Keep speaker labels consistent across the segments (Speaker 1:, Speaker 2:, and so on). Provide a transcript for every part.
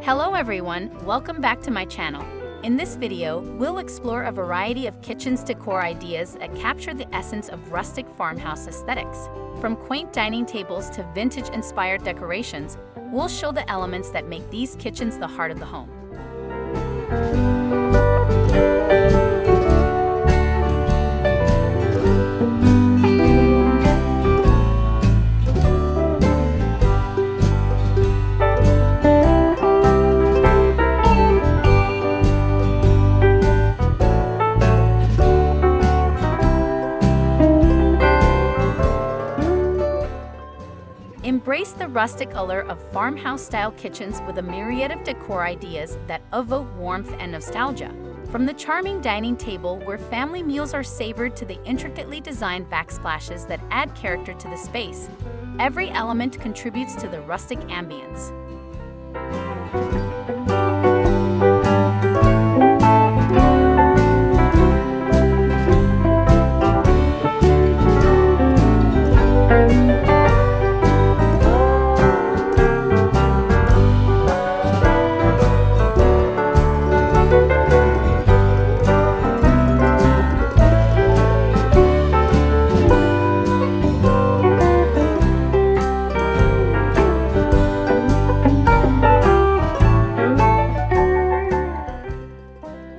Speaker 1: Hello everyone, welcome back to my channel. In this video, we'll explore a variety of kitchen's decor ideas that capture the essence of rustic farmhouse aesthetics. From quaint dining tables to vintage-inspired decorations, we'll show the elements that make these kitchens the heart of the home. Embrace the rustic allure of farmhouse-style kitchens with a myriad of decor ideas that evoke warmth and nostalgia. From the charming dining table where family meals are savored to the intricately designed backsplashes that add character to the space, every element contributes to the rustic ambience.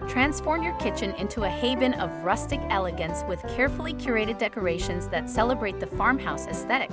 Speaker 1: Transform your kitchen into a haven of rustic elegance with carefully curated decorations that celebrate the farmhouse aesthetic.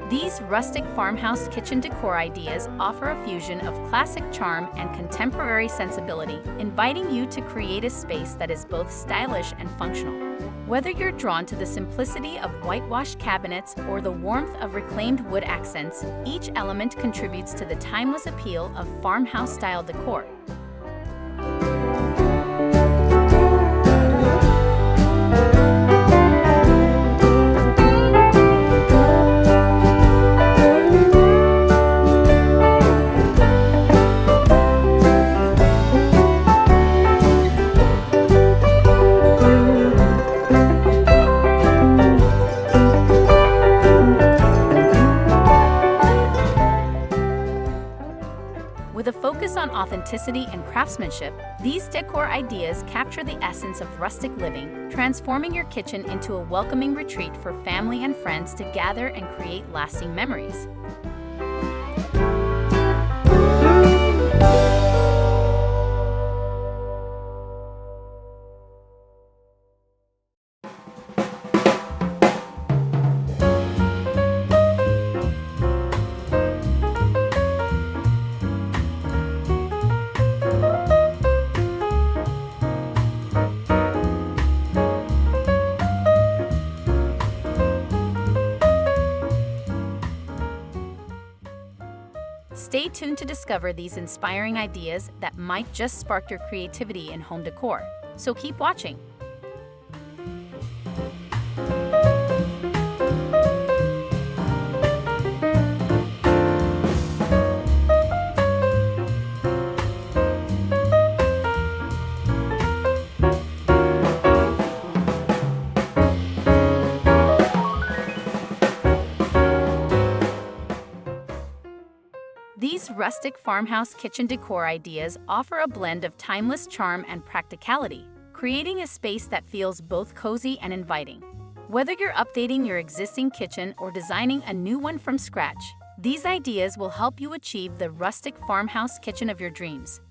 Speaker 1: These rustic farmhouse kitchen decor ideas offer a fusion of classic charm and contemporary sensibility, inviting you to create a space that is both stylish and functional. Whether you're drawn to the simplicity of whitewashed cabinets or the warmth of reclaimed wood accents, each element contributes to the timeless appeal of farmhouse-style decor. With a focus on authenticity and craftsmanship, these decor ideas capture the essence of rustic living, transforming your kitchen into a welcoming retreat for family and friends to gather and create lasting memories. Stay tuned to discover these inspiring ideas that might just spark your creativity in home decor. So keep watching. These rustic farmhouse kitchen decor ideas offer a blend of timeless charm and practicality, creating a space that feels both cozy and inviting. Whether you're updating your existing kitchen or designing a new one from scratch, these ideas will help you achieve the rustic farmhouse kitchen of your dreams.